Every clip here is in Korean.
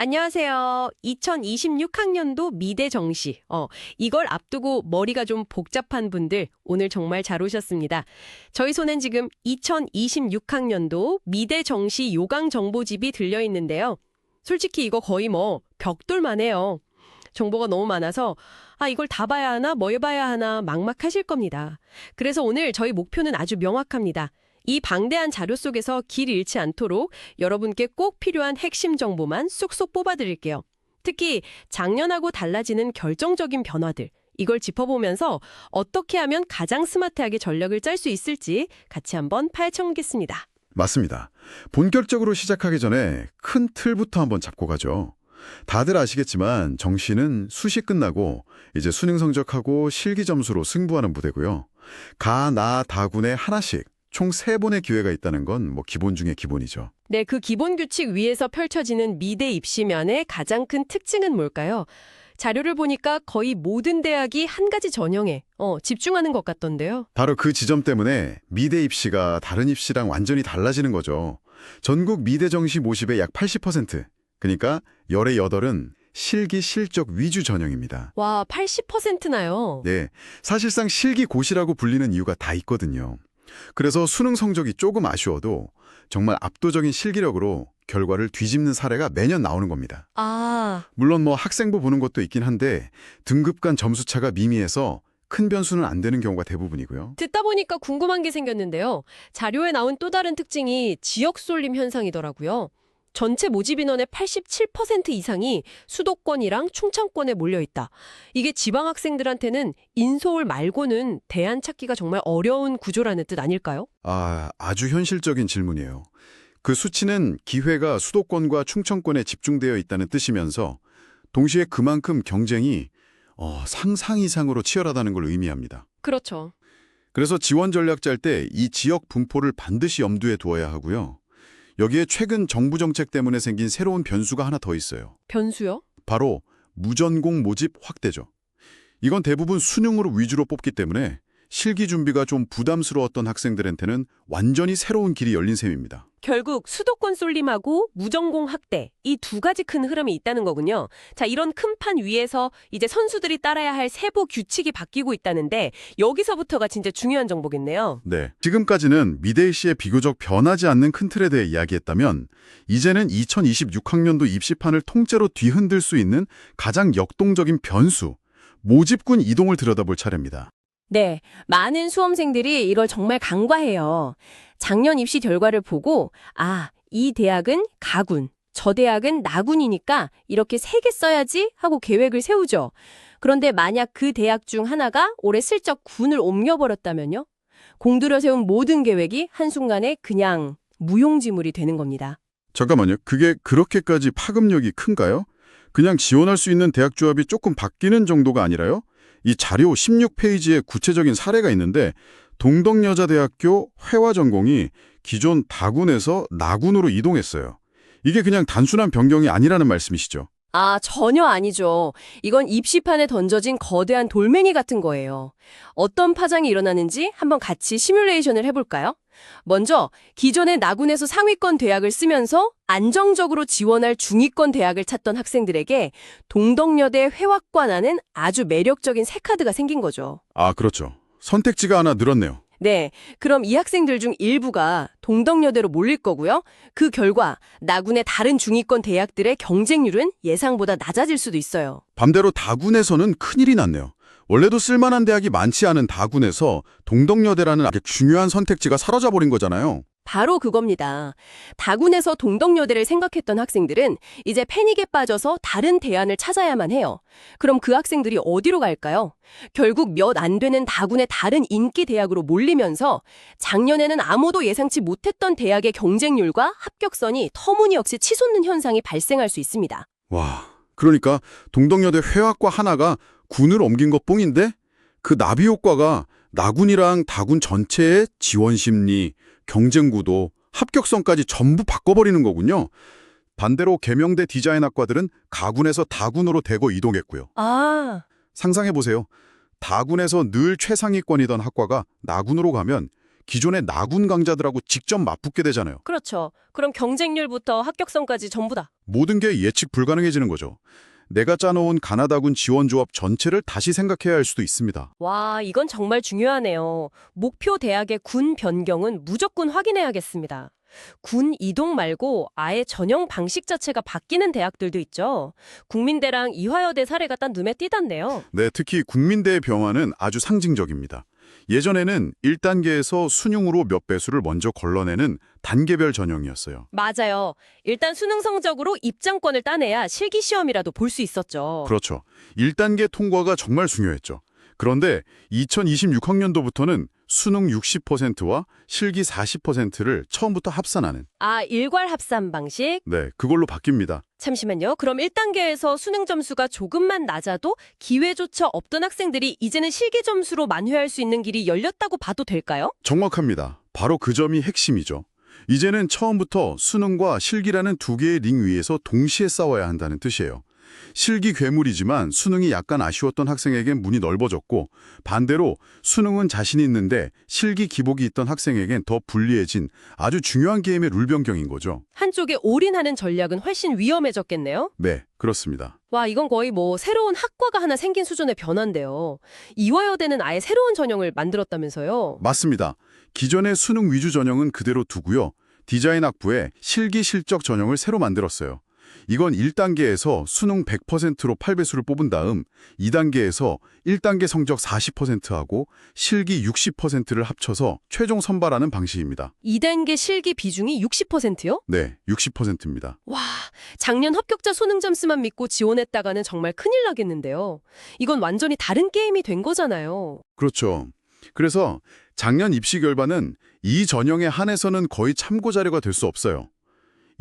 안녕하세요. 2026학년도 미대 정시. 이걸 앞두고 머리가 좀 복잡한 분들 오늘 정말 잘 오셨습니다. 저희 손엔 지금 2026학년도 미대 정시 요강 정보집이 들려 있는데요. 솔직히 이거 거의 벽돌만 해요. 정보가 너무 많아서 이걸 다 봐야 하나 뭐 해봐야 하나 막막하실 겁니다. 그래서 오늘 저희 목표는 아주 명확합니다. 이 방대한 자료 속에서 길 잃지 않도록 여러분께 꼭 필요한 핵심 정보만 쏙쏙 뽑아드릴게요. 특히 작년하고 달라지는 결정적인 변화들, 이걸 짚어보면서 어떻게 하면 가장 스마트하게 전략을 짤 수 있을지 같이 한번 파헤쳐보겠습니다. 맞습니다. 본격적으로 시작하기 전에 큰 틀부터 한번 잡고 가죠. 다들 아시겠지만 정시는 수시 끝나고 이제 수능 성적하고 실기 점수로 승부하는 부대고요. 가, 나, 다군에 하나씩 총 3번의 기회가 있다는 건 기본 중에 기본이죠. 네, 그 기본 규칙 위에서 펼쳐지는 미대 입시면의 가장 큰 특징은 뭘까요? 자료를 보니까 거의 모든 대학이 한 가지 전형에 집중하는 것 같던데요. 바로 그 지점 때문에 미대 입시가 다른 입시랑 완전히 달라지는 거죠. 전국 미대 정시 모집의 약 80%, 그러니까 열의 8은 실기 실적 위주 전형입니다. 와, 80%나요? 네, 사실상 실기 고시라고 불리는 이유가 다 있거든요. 그래서 수능 성적이 조금 아쉬워도 정말 압도적인 실기력으로 결과를 뒤집는 사례가 매년 나오는 겁니다. 물론 학생부 보는 것도 있긴 한데 등급 간 점수차가 미미해서 큰 변수는 안 되는 경우가 대부분이고요. 듣다 보니까 궁금한 게 생겼는데요. 자료에 나온 또 다른 특징이 지역 쏠림 현상이더라고요. 전체 모집 인원의 87% 이상이 수도권이랑 충청권에 몰려있다. 이게 지방 학생들한테는 인서울 말고는 대안 찾기가 정말 어려운 구조라는 뜻 아닐까요? 아주 현실적인 질문이에요. 그 수치는 기회가 수도권과 충청권에 집중되어 있다는 뜻이면서 동시에 그만큼 경쟁이 상상 이상으로 치열하다는 걸 의미합니다. 그렇죠. 그래서 지원 전략 짤 때 이 지역 분포를 반드시 염두에 두어야 하고요. 여기에 최근 정부 정책 때문에 생긴 새로운 변수가 하나 더 있어요. 변수요? 바로 무전공 모집 확대죠. 이건 대부분 수능으로 위주로 뽑기 때문에 실기 준비가 좀 부담스러웠던 학생들한테는 완전히 새로운 길이 열린 셈입니다. 결국 수도권 쏠림하고 무전공 확대, 이 두 가지 큰 흐름이 있다는 거군요. 자, 이런 큰 판 위에서 이제 선수들이 따라야 할 세부 규칙이 바뀌고 있다는데 여기서부터가 진짜 중요한 정보겠네요. 네, 지금까지는 미대 입시에 비교적 변하지 않는 큰 틀에 대해 이야기했다면 이제는 2026학년도 입시판을 통째로 뒤흔들 수 있는 가장 역동적인 변수, 모집군 이동을 들여다볼 차례입니다. 네, 많은 수험생들이 이걸 정말 간과해요. 작년 입시 결과를 보고 이 대학은 가군, 저 대학은 나군이니까 이렇게 3개 써야지 하고 계획을 세우죠. 그런데 만약 그 대학 중 하나가 올해 슬쩍 군을 옮겨버렸다면요? 공들여 세운 모든 계획이 한순간에 그냥 무용지물이 되는 겁니다. 잠깐만요. 그게 그렇게까지 파급력이 큰가요? 그냥 지원할 수 있는 대학 조합이 조금 바뀌는 정도가 아니라요? 이 자료 16페이지에 구체적인 사례가 있는데 동덕여자대학교 회화전공이 기존 다군에서 나군으로 이동했어요. 이게 그냥 단순한 변경이 아니라는 말씀이시죠? 전혀 아니죠. 이건 입시판에 던져진 거대한 돌멩이 같은 거예요. 어떤 파장이 일어나는지 한번 같이 시뮬레이션을 해볼까요? 먼저 기존의 나군에서 상위권 대학을 쓰면서 안정적으로 지원할 중위권 대학을 찾던 학생들에게 동덕여대 회화과라는 아주 매력적인 새 카드가 생긴 거죠. 그렇죠. 선택지가 하나 늘었네요. 네, 그럼 이 학생들 중 일부가 동덕여대로 몰릴 거고요. 그 결과 나군의 다른 중위권 대학들의 경쟁률은 예상보다 낮아질 수도 있어요. 반대로 다군에서는 큰일이 났네요. 원래도 쓸만한 대학이 많지 않은 다군에서 동덕여대라는 아주 중요한 선택지가 사라져버린 거잖아요. 바로 그겁니다. 다군에서 동덕여대를 생각했던 학생들은 이제 패닉에 빠져서 다른 대안을 찾아야만 해요. 그럼 그 학생들이 어디로 갈까요? 결국 몇 안 되는 다군의 다른 인기 대학으로 몰리면서 작년에는 아무도 예상치 못했던 대학의 경쟁률과 합격선이 터무니없이 치솟는 현상이 발생할 수 있습니다. 와, 그러니까 동덕여대 회화과 하나가 군을 옮긴 것뿐인데 그 나비 효과가 나군이랑 다군 전체의 지원 심리, 경쟁구도, 합격성까지 전부 바꿔버리는 거군요. 반대로 계명대 디자인학과들은 가군에서 다군으로 대거 이동했고요. 상상해보세요. 다군에서 늘 최상위권이던 학과가 나군으로 가면 기존의 나군 강자들하고 직접 맞붙게 되잖아요. 그렇죠. 그럼 경쟁률부터 합격성까지 전부 다. 모든 게 예측 불가능해지는 거죠. 내가 짜놓은 가나다군 지원조합 전체를 다시 생각해야 할 수도 있습니다. 와, 이건 정말 중요하네요. 목표 대학의 군 변경은 무조건 확인해야겠습니다. 군 이동 말고 아예 전형 방식 자체가 바뀌는 대학들도 있죠. 국민대랑 이화여대 사례가 딱 눈에 띄던데요. 네, 특히 국민대의 변화는 아주 상징적입니다. 예전에는 1단계에서 순용으로 몇 배수를 먼저 걸러내는 단계별 전형이었어요. 맞아요. 일단 수능 성적으로 입장권을 따내야 실기시험이라도 볼 수 있었죠. 그렇죠. 1단계 통과가 정말 중요했죠. 그런데 2026학년도부터는 수능 60%와 실기 40%를 처음부터 합산하는, 아, 일괄 합산 방식? 네, 그걸로 바뀝니다. 잠시만요. 그럼 1단계에서 수능 점수가 조금만 낮아도 기회조차 없던 학생들이 이제는 실기 점수로 만회할 수 있는 길이 열렸다고 봐도 될까요? 정확합니다. 바로 그 점이 핵심이죠. 이제는 처음부터 수능과 실기라는 두 개의 링 위에서 동시에 싸워야 한다는 뜻이에요. 실기 괴물이지만 수능이 약간 아쉬웠던 학생에겐 문이 넓어졌고, 반대로 수능은 자신이 있는데 실기 기복이 있던 학생에겐 더 불리해진 아주 중요한 게임의 룰 변경인 거죠. 한쪽에 올인하는 전략은 훨씬 위험해졌겠네요. 네, 그렇습니다. 와, 이건 거의 뭐 새로운 학과가 하나 생긴 수준의 변화인데요. 이화여대는 아예 새로운 전형을 만들었다면서요? 맞습니다. 기존의 수능 위주 전형은 그대로 두고요. 디자인 학부에 실기 실적 전형을 새로 만들었어요. 이건 1단계에서 수능 100%로 8배수를 뽑은 다음 2단계에서 1단계 성적 40%하고 실기 60%를 합쳐서 최종 선발하는 방식입니다. 2단계 실기 비중이 60%요? 네, 60%입니다. 와, 작년 합격자 수능 점수만 믿고 지원했다가는 정말 큰일 나겠는데요. 이건 완전히 다른 게임이 된 거잖아요. 그렇죠. 그래서 작년 입시 결과는 이 전형에 한해서는 거의 참고 자료가 될 수 없어요.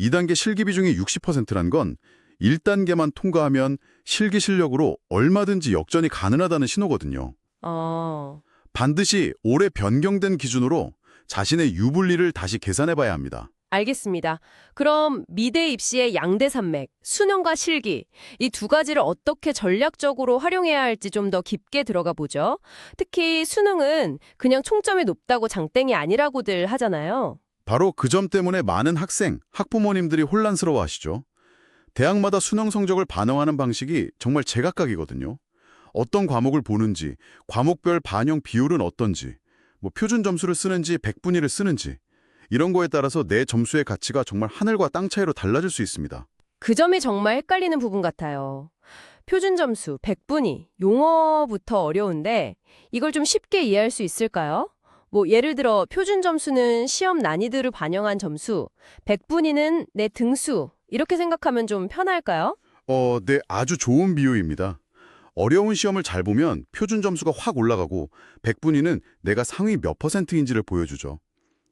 2단계 실기 비중이 60%란 건 1단계만 통과하면 실기 실력으로 얼마든지 역전이 가능하다는 신호거든요. 아, 반드시 올해 변경된 기준으로 자신의 유불리를 다시 계산해봐야 합니다. 알겠습니다. 그럼 미대 입시의 양대 산맥, 수능과 실기, 이 두 가지를 어떻게 전략적으로 활용해야 할지 좀 더 깊게 들어가 보죠. 특히 수능은 그냥 총점이 높다고 장땡이 아니라고들 하잖아요. 바로 그 점 때문에 많은 학생, 학부모님들이 혼란스러워하시죠. 대학마다 수능 성적을 반영하는 방식이 정말 제각각이거든요. 어떤 과목을 보는지, 과목별 반영 비율은 어떤지, 표준 점수를 쓰는지 100분위를 쓰는지 이런 거에 따라서 내 점수의 가치가 정말 하늘과 땅 차이로 달라질 수 있습니다. 그 점이 정말 헷갈리는 부분 같아요. 표준 점수, 100분위, 용어부터 어려운데 이걸 좀 쉽게 이해할 수 있을까요? 예를 들어 표준 점수는 시험 난이도를 반영한 점수, 100분위는 내 등수, 이렇게 생각하면 좀 편할까요? 네, 아주 좋은 비유입니다. 어려운 시험을 잘 보면 표준 점수가 확 올라가고 100분위는 내가 상위 몇 %인지를 보여주죠.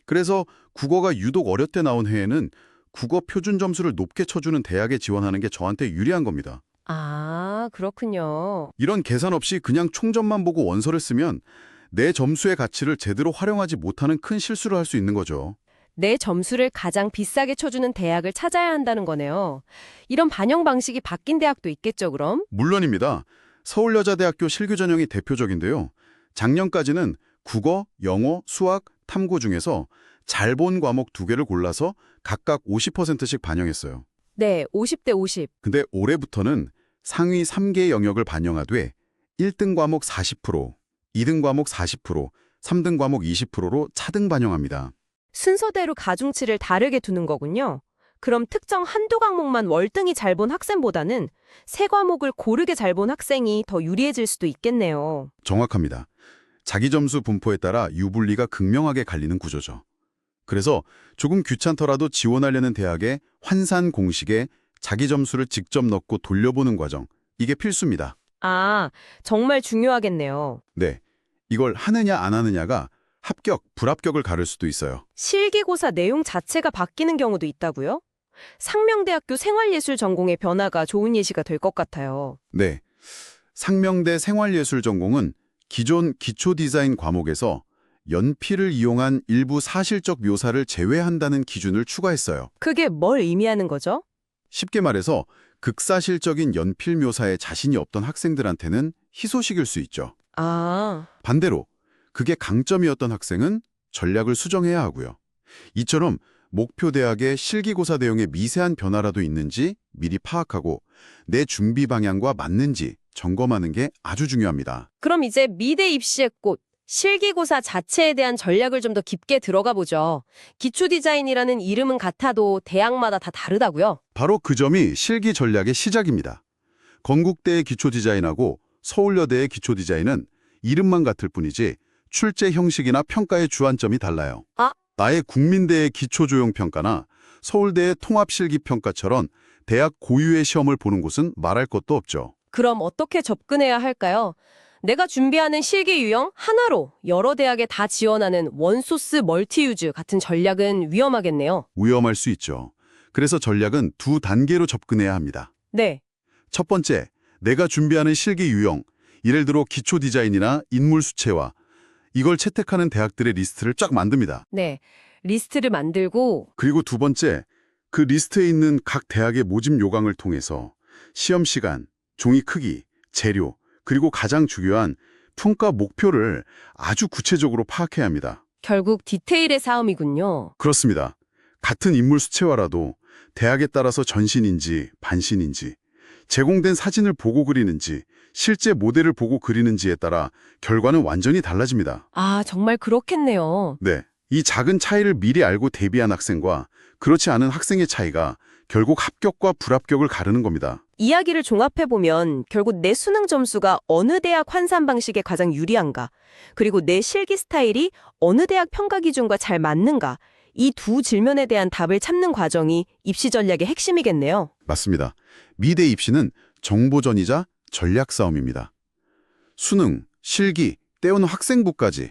그래서 국어가 유독 어렵게 나온 해에는 국어 표준 점수를 높게 쳐주는 대학에 지원하는 게 저한테 유리한 겁니다. 아, 그렇군요. 이런 계산 없이 그냥 총점만 보고 원서를 쓰면 내 점수의 가치를 제대로 활용하지 못하는 큰 실수를 할 수 있는 거죠. 내 점수를 가장 비싸게 쳐주는 대학을 찾아야 한다는 거네요. 이런 반영 방식이 바뀐 대학도 있겠죠, 그럼? 물론입니다. 서울여자대학교 실기 전형이 대표적인데요. 작년까지는 국어, 영어, 수학, 탐구 중에서 잘 본 과목 2개를 골라서 각각 50%씩 반영했어요. 네, 50대 50. 근데 올해부터는 상위 3개 영역을 반영하되 1등 과목 40%, 2등 과목 40%, 3등 과목 20%로 차등 반영합니다. 순서대로 가중치를 다르게 두는 거군요. 그럼 특정 한두 과목만 월등히 잘 본 학생보다는 세 과목을 고르게 잘 본 학생이 더 유리해질 수도 있겠네요. 정확합니다. 자기 점수 분포에 따라 유불리가 극명하게 갈리는 구조죠. 그래서 조금 귀찮더라도 지원하려는 대학에 환산 공식에 자기 점수를 직접 넣고 돌려보는 과정, 이게 필수입니다. 아, 정말 중요하겠네요. 네, 이걸 하느냐 안 하느냐가 합격, 불합격을 가를 수도 있어요. 실기고사 내용 자체가 바뀌는 경우도 있다고요? 상명대학교 생활예술 전공의 변화가 좋은 예시가 될 것 같아요. 네, 상명대 생활예술 전공은 기존 기초디자인 과목에서 연필을 이용한 일부 사실적 묘사를 제외한다는 기준을 추가했어요. 그게 뭘 의미하는 거죠? 쉽게 말해서 극사실적인 연필 묘사에 자신이 없던 학생들한테는 희소식일 수 있죠. 아, 반대로 그게 강점이었던 학생은 전략을 수정해야 하고요. 이처럼 목표 대학의 실기고사 내용에 미세한 변화라도 있는지 미리 파악하고 내 준비 방향과 맞는지 점검하는 게 아주 중요합니다. 그럼 이제 미대 입시의 꽃, 실기고사 자체에 대한 전략을 좀 더 깊게 들어가 보죠. 기초 디자인이라는 이름은 같아도 대학마다 다 다르다고요? 바로 그 점이 실기 전략의 시작입니다. 건국대의 기초 디자인하고 서울여대의 기초 디자인은 이름만 같을 뿐이지 출제 형식이나 평가의 주안점이 달라요. 아. 나의 국민대의 기초조용평가나 서울대의 통합실기평가처럼 대학 고유의 시험을 보는 곳은 말할 것도 없죠. 그럼 어떻게 접근해야 할까요? 내가 준비하는 실기 유형 하나로 여러 대학에 다 지원하는 원소스 멀티유즈 같은 전략은 위험하겠네요. 위험할 수 있죠. 그래서 전략은 두 단계로 접근해야 합니다. 네. 첫 번째, 내가 준비하는 실기 유형, 예를 들어 기초 디자인이나 인물 수채화, 이걸 채택하는 대학들의 리스트를 쫙 만듭니다. 네. 리스트를 만들고 그리고 두 번째, 그 리스트에 있는 각 대학의 모집 요강을 통해서 시험 시간, 종이 크기, 재료, 그리고 가장 중요한 평가 목표를 아주 구체적으로 파악해야 합니다. 결국 디테일의 싸움이군요. 그렇습니다. 같은 인물 수채화라도 대학에 따라서 전신인지 반신인지, 제공된 사진을 보고 그리는지, 실제 모델을 보고 그리는지에 따라 결과는 완전히 달라집니다. 아, 정말 그렇겠네요. 네, 이 작은 차이를 미리 알고 대비한 학생과 그렇지 않은 학생의 차이가 결국 합격과 불합격을 가르는 겁니다. 이야기를 종합해보면 결국 내 수능 점수가 어느 대학 환산 방식에 가장 유리한가, 그리고 내 실기 스타일이 어느 대학 평가 기준과 잘 맞는가, 이 두 질문에 대한 답을 찾는 과정이 입시 전략의 핵심이겠네요. 맞습니다. 미대 입시는 정보전이자 전략 싸움입니다. 수능, 실기, 때우는 학생부까지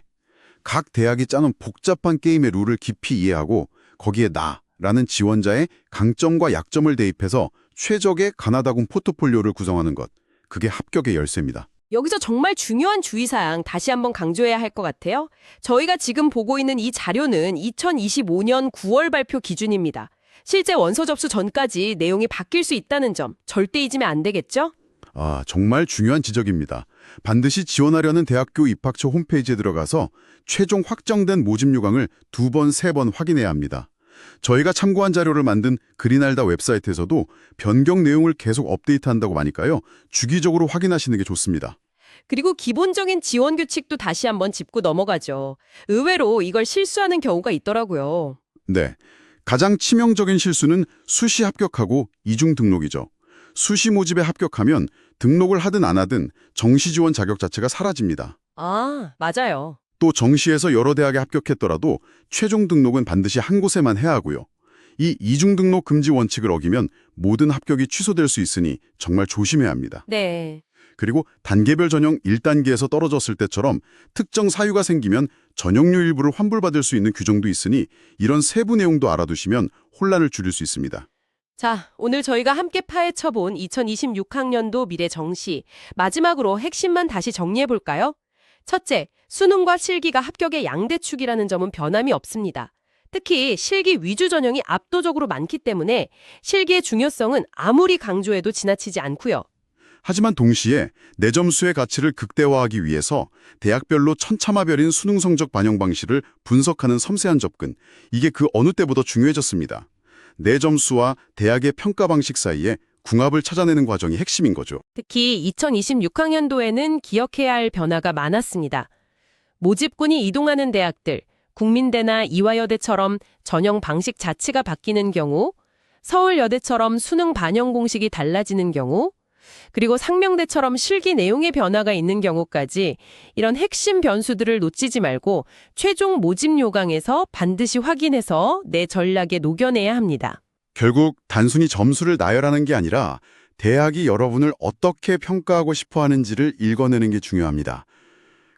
각 대학이 짜는 복잡한 게임의 룰을 깊이 이해하고 거기에 나라는 지원자의 강점과 약점을 대입해서 최적의 가나다군 포트폴리오를 구성하는 것, 그게 합격의 열쇠입니다. 여기서 정말 중요한 주의사항 다시 한번 강조해야 할 것 같아요. 저희가 지금 보고 있는 이 자료는 2025년 9월 발표 기준입니다. 실제 원서 접수 전까지 내용이 바뀔 수 있다는 점 절대 잊으면 안 되겠죠? 아, 정말 중요한 지적입니다. 반드시 지원하려는 대학교 입학처 홈페이지에 들어가서 최종 확정된 모집 요강을 2번, 3번 확인해야 합니다. 저희가 참고한 자료를 만든 그린알다 웹사이트에서도 변경 내용을 계속 업데이트한다고 하니까요. 주기적으로 확인하시는 게 좋습니다. 그리고 기본적인 지원 규칙도 다시 한번 짚고 넘어가죠. 의외로 이걸 실수하는 경우가 있더라고요. 네, 가장 치명적인 실수는 수시 합격하고 이중 등록이죠. 수시 모집에 합격하면 등록을 하든 안 하든 정시 지원 자격 자체가 사라집니다. 아, 맞아요. 또 정시에서 여러 대학에 합격했더라도 최종 등록은 반드시 한 곳에만 해야 하고요. 이 이중 등록 금지 원칙을 어기면 모든 합격이 취소될 수 있으니 정말 조심해야 합니다. 네. 그리고 단계별 전형 1단계에서 떨어졌을 때처럼 특정 사유가 생기면 전형료 일부를 환불받을 수 있는 규정도 있으니 이런 세부 내용도 알아두시면 혼란을 줄일 수 있습니다. 자, 오늘 저희가 함께 파헤쳐본 2026학년도 미래 정시, 마지막으로 핵심만 다시 정리해볼까요? 첫째, 수능과 실기가 합격의 양대축이라는 점은 변함이 없습니다. 특히 실기 위주 전형이 압도적으로 많기 때문에 실기의 중요성은 아무리 강조해도 지나치지 않고요. 하지만 동시에 내 점수의 가치를 극대화하기 위해서 대학별로 천차만별인 수능 성적 반영 방식을 분석하는 섬세한 접근, 이게 그 어느 때보다 중요해졌습니다. 내 점수와 대학의 평가 방식 사이에 궁합을 찾아내는 과정이 핵심인 거죠. 특히 2026학년도에는 기억해야 할 변화가 많았습니다. 모집군이 이동하는 대학들, 국민대나 이화여대처럼 전형 방식 자체가 바뀌는 경우, 서울여대처럼 수능 반영 공식이 달라지는 경우, 그리고 상명대처럼 실기 내용의 변화가 있는 경우까지 이런 핵심 변수들을 놓치지 말고 최종 모집 요강에서 반드시 확인해서 내 전략에 녹여내야 합니다. 결국 단순히 점수를 나열하는 게 아니라 대학이 여러분을 어떻게 평가하고 싶어 하는지를 읽어내는 게 중요합니다.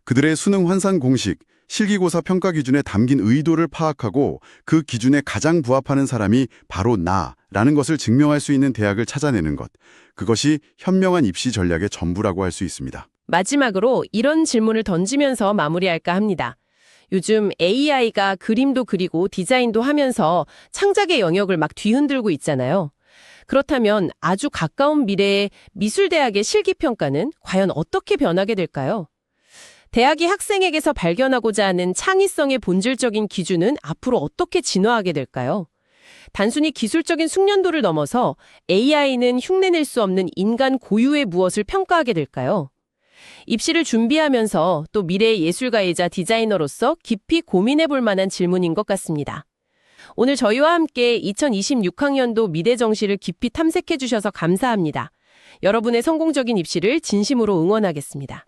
그들의 수능 환산 공식, 실기고사 평가 기준에 담긴 의도를 파악하고 그 기준에 가장 부합하는 사람이 바로 나라는 것을 증명할 수 있는 대학을 찾아내는 것. 그것이 현명한 입시 전략의 전부라고 할 수 있습니다. 마지막으로 이런 질문을 던지면서 마무리할까 합니다. 요즘 AI가 그림도 그리고 디자인도 하면서 창작의 영역을 막 뒤흔들고 있잖아요. 그렇다면 아주 가까운 미래의 미술대학의 실기평가는 과연 어떻게 변하게 될까요? 대학이 학생에게서 발견하고자 하는 창의성의 본질적인 기준은 앞으로 어떻게 진화하게 될까요? 단순히 기술적인 숙련도를 넘어서 AI는 흉내낼 수 없는 인간 고유의 무엇을 평가하게 될까요? 입시를 준비하면서 또 미래의 예술가이자 디자이너로서 깊이 고민해 볼 만한 질문인 것 같습니다. 오늘 저희와 함께 2026학년도 미대 정시를 깊이 탐색해 주셔서 감사합니다. 여러분의 성공적인 입시를 진심으로 응원하겠습니다.